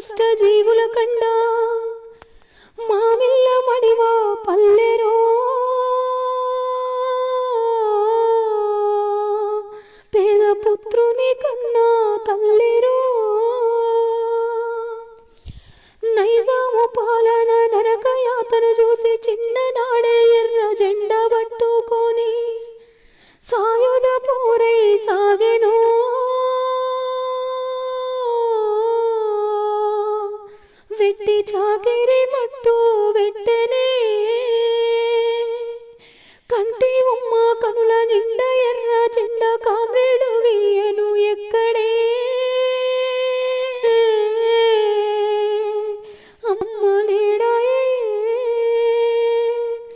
కష్ట జీవుల కండ మామిళ్ళ మడివా పల్లెరో పేద పుత్రుని కన్నా తల్లిరో నైజాము పాలన నరక యాతను చూసి చిన్ననాడే ఎర్ర జెండా పట్టుకొని సాయుధ పోరై సాగెనో వెట్టి చాకే